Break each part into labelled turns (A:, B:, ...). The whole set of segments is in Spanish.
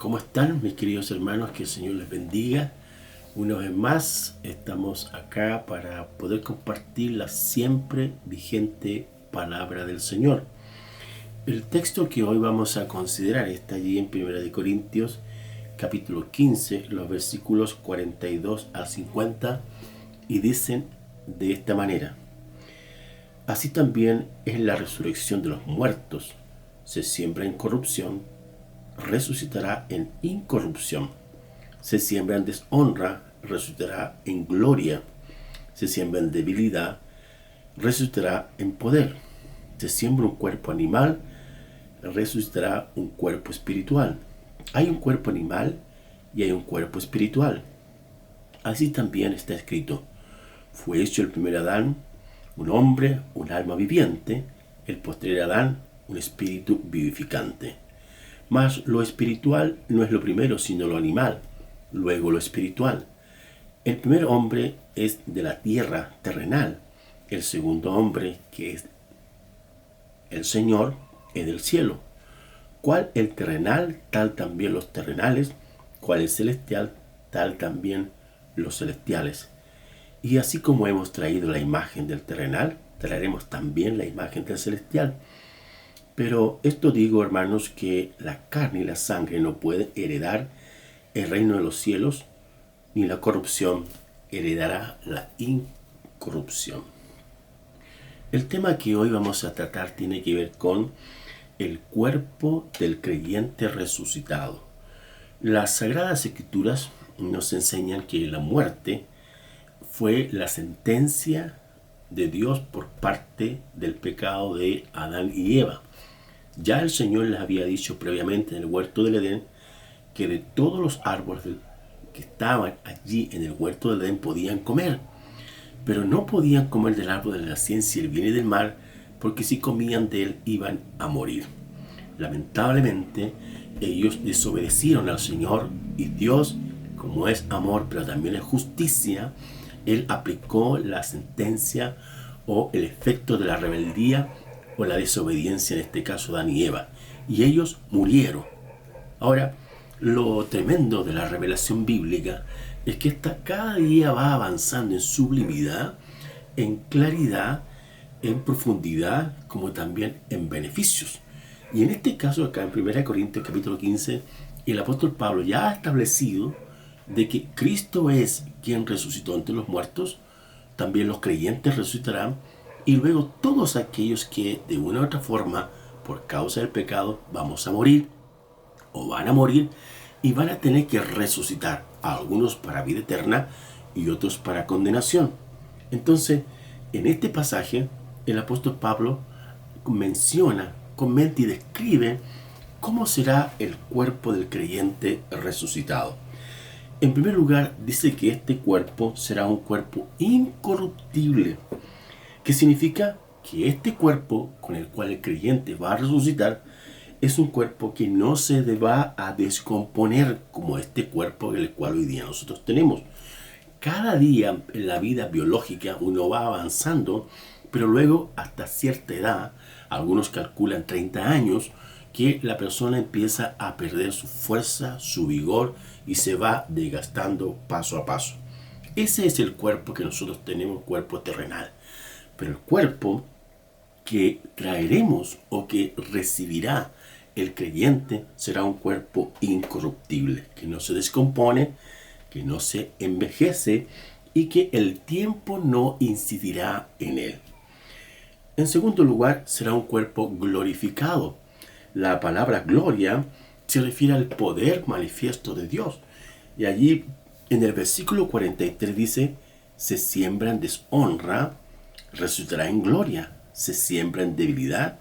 A: ¿Cómo están mis queridos hermanos? Que el Señor les bendiga. Una vez más estamos acá para poder compartir la siempre vigente palabra del Señor. El texto que hoy vamos a considerar está allí en 1 Corintios capítulo 15, los versículos 42 al 50, y dicen de esta manera: así también es la resurrección de los muertos. Se siembra en corrupción, resucitará en incorrupción. Se siembra en deshonra, resucitará en gloria. Se siembra en debilidad, resucitará en poder. Se siembra un cuerpo animal, resucitará un cuerpo espiritual. Hay un cuerpo animal y hay un cuerpo espiritual. Así también está escrito: fue hecho el primer Adán, un hombre, un alma viviente; el posterior Adán, un espíritu vivificante. Mas lo espiritual no es lo primero, sino lo animal, luego lo espiritual. El primer hombre es de la tierra terrenal; el segundo hombre, que es el Señor, es del cielo. Cual el terrenal, tal también los terrenales; cual el celestial, tal también los celestiales. Y así como hemos traído la imagen del terrenal, traeremos también la imagen del celestial. Pero esto digo, hermanos, que la carne y la sangre no pueden heredar el reino de los cielos, ni la corrupción heredará la incorrupción. El tema que hoy vamos a tratar tiene que ver con el cuerpo del creyente resucitado. Las Sagradas Escrituras nos enseñan que la muerte fue la sentencia de Dios por parte del pecado de Adán y Eva. Ya el Señor les había dicho previamente en el huerto del Edén que de todos los árboles que estaban allí en el huerto del Edén podían comer, pero no podían comer del árbol de la ciencia del bien y del mal, porque si comían de él iban a morir. Lamentablemente, ellos desobedecieron al Señor, y Dios, como es amor pero también es justicia, Él aplicó la sentencia o el efecto de la rebeldía o la desobediencia, en este caso Adán y Eva, y ellos murieron. Ahora, lo tremendo de la revelación bíblica es que esta cada día va avanzando en sublimidad, en claridad, en profundidad, como también en beneficios. Y en este caso acá en 1 Corintios capítulo 15, el apóstol Pablo ya ha establecido de que Cristo es quien resucitó entre los muertos; también los creyentes resucitarán, y luego todos aquellos que de una u otra forma, por causa del pecado, vamos a morir o van a morir, y van a tener que resucitar, algunos para vida eterna y otros para condenación. Entonces, en este pasaje, el apóstol Pablo menciona, comenta y describe cómo será el cuerpo del creyente resucitado. En primer lugar, dice que este cuerpo será un cuerpo incorruptible. ¿Qué significa? Que este cuerpo con el cual el creyente va a resucitar es un cuerpo que no se va a descomponer como este cuerpo el cual hoy día nosotros tenemos. Cada día en la vida biológica uno va avanzando, pero luego hasta cierta edad, algunos calculan 30 años, que la persona empieza a perder su fuerza, su vigor, y se va desgastando paso a paso. Ese es el cuerpo que nosotros tenemos, cuerpo terrenal. Pero el cuerpo que traeremos o que recibirá el creyente será un cuerpo incorruptible, que no se descompone, que no se envejece y que el tiempo no incidirá en él. En segundo lugar, será un cuerpo glorificado. La palabra gloria se refiere al poder manifiesto de Dios. Y allí en el versículo 43 dice: se siembra en deshonra, resucitará en gloria; se siembra en debilidad,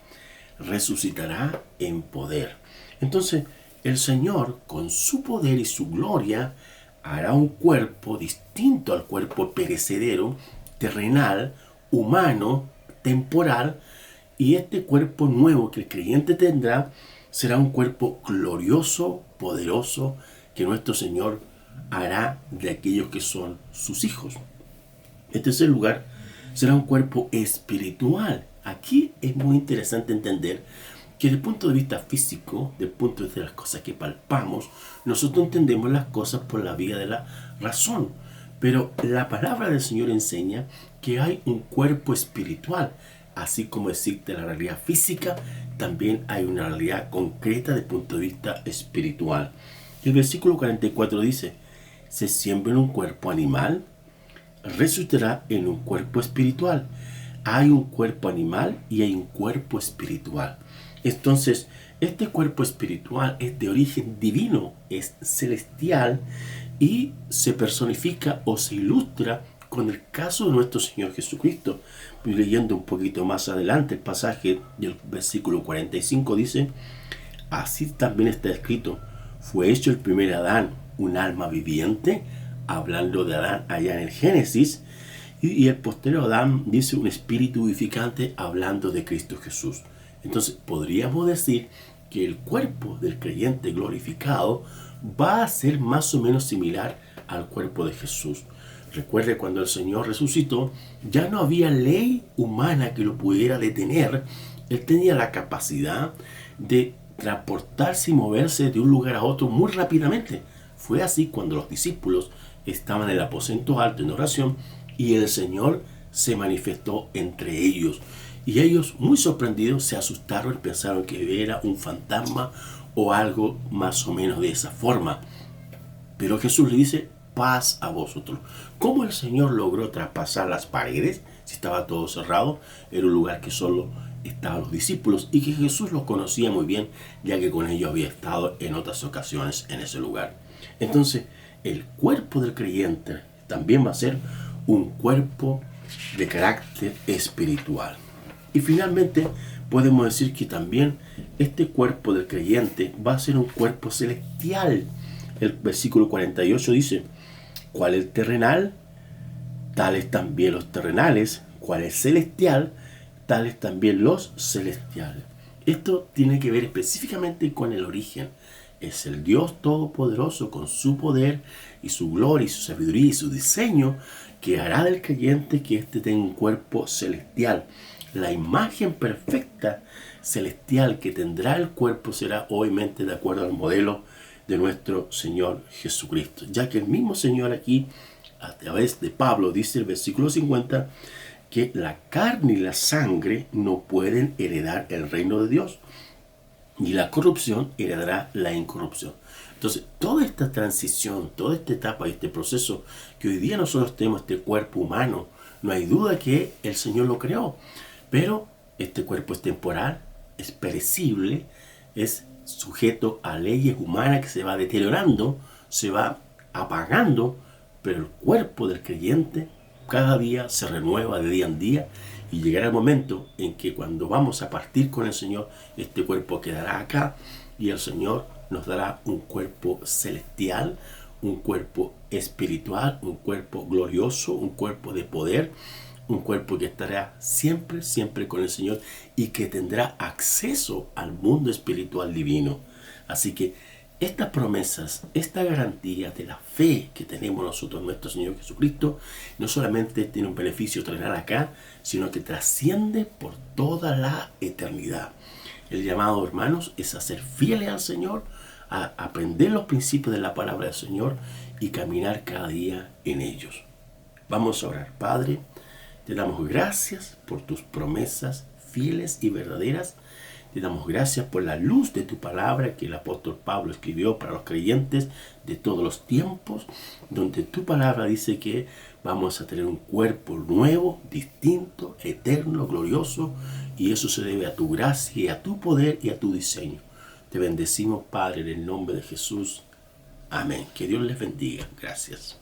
A: resucitará en poder. Entonces, el Señor, con su poder y su gloria, hará un cuerpo distinto al cuerpo perecedero, terrenal, humano, temporal, y este cuerpo nuevo que el creyente tendrá será un cuerpo glorioso, poderoso, que nuestro Señor hará de aquellos que son sus hijos. En tercer lugar, será un cuerpo espiritual. Aquí es muy interesante entender que desde el punto de vista físico, desde el punto de vista de las cosas que palpamos, nosotros entendemos las cosas por la vía de la razón. Pero la palabra del Señor enseña que hay un cuerpo espiritual. Así como existe la realidad física, también hay una realidad concreta desde el punto de vista espiritual. El versículo 44 dice: se siembra en un cuerpo animal, resultará en un cuerpo espiritual. Hay un cuerpo animal y hay un cuerpo espiritual. Entonces, este cuerpo espiritual es de origen divino, es celestial y se personifica o se ilustra con el caso de nuestro Señor Jesucristo. Leyendo un poquito más adelante el pasaje del versículo 45 dice: así también está escrito, fue hecho el primer Adán un alma viviente, hablando de Adán allá en el Génesis, y el posterior Adán dice un espíritu vivificante, hablando de Cristo Jesús. Entonces podríamos decir que el cuerpo del creyente glorificado va a ser más o menos similar al cuerpo de Jesús. Recuerde, cuando el Señor resucitó, ya no había ley humana que lo pudiera detener. Él tenía la capacidad de transportarse y moverse de un lugar a otro muy rápidamente. Fue así cuando los discípulos estaban en el aposento alto en oración y el Señor se manifestó entre ellos. Y ellos, muy sorprendidos, se asustaron y pensaron que era un fantasma o algo más o menos de esa forma. Pero Jesús le dice: paz a vosotros. ¿Cómo el Señor logró traspasar las paredes? Si estaba todo cerrado, era un lugar que solo estaban los discípulos y que Jesús los conocía muy bien, ya que con ellos había estado en otras ocasiones en ese lugar. Entonces, el cuerpo del creyente también va a ser un cuerpo de carácter espiritual. Y finalmente, podemos decir que también este cuerpo del creyente va a ser un cuerpo celestial. El versículo 48 dice: ¿cuál es terrenal? Tales también los terrenales. ¿Cuál es celestial? Tales también los celestiales. Esto tiene que ver específicamente con el origen. Es el Dios Todopoderoso, con su poder y su gloria y su sabiduría y su diseño, que hará del creyente que éste tenga un cuerpo celestial. La imagen perfecta celestial que tendrá el cuerpo será obviamente de acuerdo al modelo de nuestro Señor Jesucristo, ya que el mismo Señor aquí, a través de Pablo, dice el versículo 50, que la carne y la sangre no pueden heredar el reino de Dios, y la corrupción heredará la incorrupción. Entonces, toda esta transición, toda esta etapa y este proceso que hoy día nosotros tenemos, este cuerpo humano, no hay duda que el Señor lo creó, pero este cuerpo es temporal, es perecible, es sujeto a leyes humanas que se va deteriorando, se va apagando, pero el cuerpo del creyente cada día se renueva de día en día y llegará el momento en que cuando vamos a partir con el Señor, este cuerpo quedará acá y el Señor nos dará un cuerpo celestial, un cuerpo espiritual, un cuerpo glorioso, un cuerpo de poder, un cuerpo que estará siempre, siempre con el Señor y que tendrá acceso al mundo espiritual divino. Así que estas promesas, esta garantía de la fe que tenemos nosotros en nuestro Señor Jesucristo, no solamente tiene un beneficio terrenal acá, sino que trasciende por toda la eternidad. El llamado, hermanos, es a ser fieles al Señor, a aprender los principios de la palabra del Señor y caminar cada día en ellos. Vamos a orar. Padre, te damos gracias por tus promesas fieles y verdaderas. Te damos gracias por la luz de tu palabra que el apóstol Pablo escribió para los creyentes de todos los tiempos, donde tu palabra dice que vamos a tener un cuerpo nuevo, distinto, eterno, glorioso, y eso se debe a tu gracia y a tu poder y a tu diseño. Te bendecimos, Padre, en el nombre de Jesús. Amén. Que Dios les bendiga. Gracias.